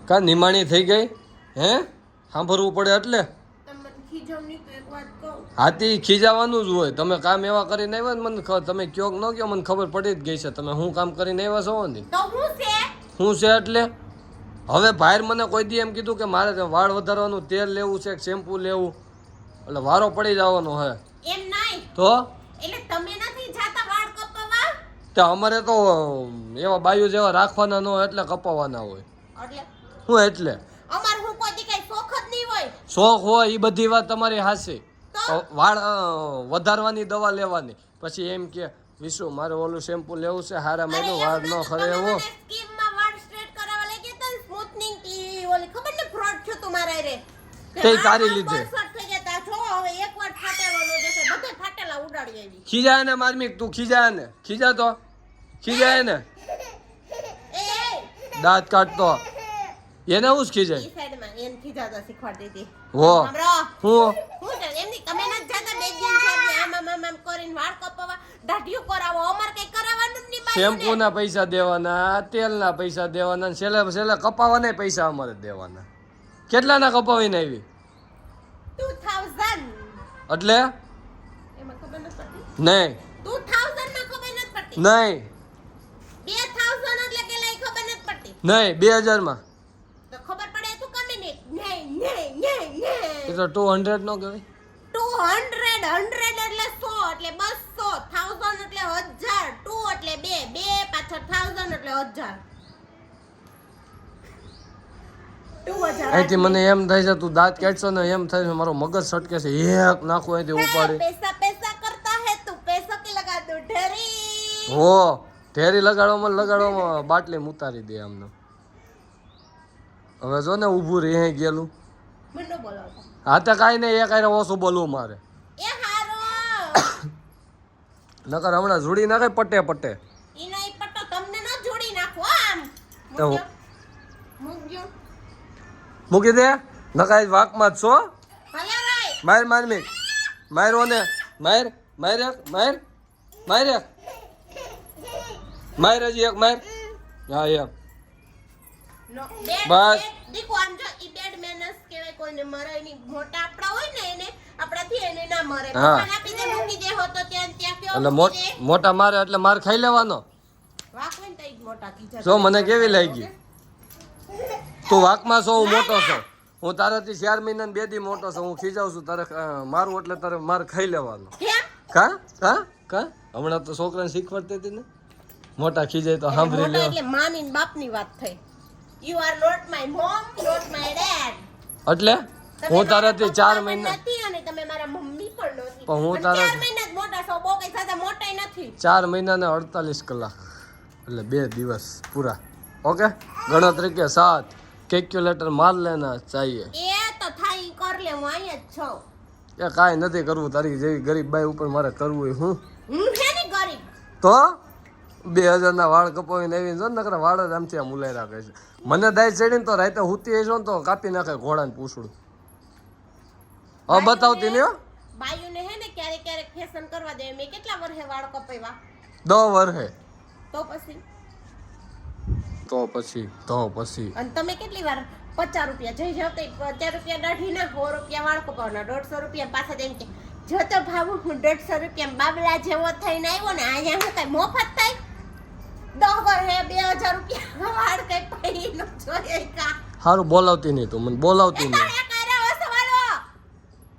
કા નિમાણી થઈ ગઈ હે સાંભળવું પડે એટલે હાથી ખીજાવાનું જ હોય. તમે કામ એવા કરીને આવ્યા ને મને તમે કયો ન કયો મને ખબર પડી જ ગઈ છે તમે શું કામ કરીને આવ્યા છો ને શું છે એટલે હવે ભાઈ મને કોઈ દી એમ કીધું કે મારે વાળ વધારવાનું તેલ લેવું છે શેમ્પુ લેવું એટલે વારો પડી જવાનો હે એમ નહીં તો એટલે તમે નથી જાતા વાળ કપાવવા તે અમારે તો એવા બાયુ જેવા રાખવાના ન હોય એટલે કપાવવાના હોય એટલે શું એટલે અમાર હું કોઈ દી કઈ શોખ જ નહીં હોય શોખ હોય એ બધી વાત તમારી હાચી વાળ વધારવાની દવા લેવાની પછી એમ કે વિશુ મારે ઓલું શેમ્પુ લેવું છે હારા મારું વાળ ન ખરે એવો સ્કીમમાં વાળ સ્ટ્રેટ કરાવવા લઈ ગયા તા સ્મૂથનિંગ કી ઓલી ખબર ને ફ્રોડ થયો તમારા રે તે તારી લીધે થઈ ગયા તા જો હવે એકવાર ફાટેલો નો જશે બધે ફાટેલા ઉડાડી આવી ખીજાય ને મારમી તું ખીજાય ને ખીજા તો ખીજાય ને એ દાંત કાઢતો એને હું જ ખીજાય ઈ સાઈડ માં એન ખીજાતા શીખવાડી દીધી હો હું હું છે એમની તમે ન જાતા બે દિન છે આમ કરીને વાળ કપાવવા દાઢિયું કરાવો અમાર કઈ કરાવવાનું જ નહીં શેમ્પુ ના પૈસા દેવાના તેલ ના પૈસા દેવાના છેલ્લે છેલ્લે કપાવાના પૈસા અમારે દેવાના કેટલા ના કપાવીને આવી 2000 એટલે એમાં ખબર ન પડતી નહીં 2000 માં ખબર ન પડતી નહીં 2000 એટલે કે લઈ ખબર ન પડતી નહીં 2000 માં તો ખબર પડે તું કમી નહીં એ તો 200 નો કહેવાય 200 100 એટલે 100 એટલે 200 1000 એટલે 1000 2 એટલે 2 પાછળ 1000 એટલે 1000 અહીંથી મને એમ થાય છે તું દાંત કાઢશો ને એમ થાય છે મારો મગજ સટકે છે એક નાખું અહીંથી ઉપાડી पैसा करता है तू पैसा के लगा दो ढेरी હો ઢેરી લગાડવામાં બાટલી ઉતારી દે આમને હવે જો ને ઊભું રહી ગયેલું મને બોલાવતા હા તો કાંઈ નહીં એ કાંઈ ઓછું બોલવું મારે એ હારો નકર હમણાં જોડી નાખે પટે પટે ઈનો ઈ પટ્ટો તમને ન જોડી નાખો આમ તો મૂકજો મૂકી દે નકાઈ વાકમાં જ છો ભલે ભાઈ માર મારમી મારો ને માર માર એક માર માર એક માર હજી એક માર હા એક નો બેડ બસ. દીકો આમ જો ઈ બેડ મેનસ કહેવાય કોઈને મરાય ની મોટા આપડા હોય ને એને આપડાથી એને ના મરે હા. ભગવાન આપી દે મૂકી દે હો તો ત્યાં ત્યાં કયો એટલે મૂકી દે મોટા મારે એટલે માર ખાઈ લેવાનો વાકવે ને તઈ મોટા કીધા જો મને કેવી લાગી તું વાકમાં છો હું મોટો છો હું તારાથી 4 મહિના 2 દી મોટો છું હું ખીજાવ છું તારે મારું એટલે તારે માર ખાઈ લેવાનો કેમ કા કા કા હમણાં તો છોકરાને શીખવાડતી હતી ને મોટા ખીજાય તો સાંભળી મોટા લે એટલે માની ને બાપની વાત થઈ you are not my mom not my dad એટલે હું તારાથી 4 મહિના નથી અને તમે મારા મમ્મી પણ નથી પણ હું અને તારા 4 મહિના જ મોટા છો બહુ કઈ સાથે મોટાઈ નથી 4 મહિના ને 48 કલાક એટલે 2 દિવસ પૂરા ઓકે ગણતરી કે 7 કેલ્ક્યુલેટર માર લેના चाहिए એ તો થાય ઈ કર લે હું અહીંયા જ છું એ કાંઈ નથી કરવું તારી જેવી ગરીબ બાઈ ઉપર મારે કરવું હોય હું હું છે ને ગરીબ તો 2000 ના વાળ કપાવીને આવીને જો ને નકરા વાળ જ આમથી આમ ઉલાઈ રાખે છે મને દાય ચડીને તો રાતે હુતી હશો ને તો કાપી નાખે ઘોડાને પૂછડું હવે બતાવતી નહીં હો બાયુને હે ને ક્યારેક ક્યારેક ફેશન કરવા દે મેં કેટલા વર્ષે વાળ કપાવ્યા 10 વર્ષે તો પછી અને તમે કેટલી વાર 50 રૂપિયા જઈ જાવ તો 50 રૂપિયા દાઢી ના 100 રૂપિયા વાળ કપાવવાના 150 રૂપિયા પાછા દેમ કે જો તો ભાવ હું 150 રૂપિયા બાબલા જેવો થઈને આવ્યો ને અહીંયા હું કઈ મફત થાય 10 વર્ષે 2000 રૂપિયા વાળ કઈ પડી ન જોઈએ કા સારું બોલાવતી નહીં તું મને બોલાવતી નહીં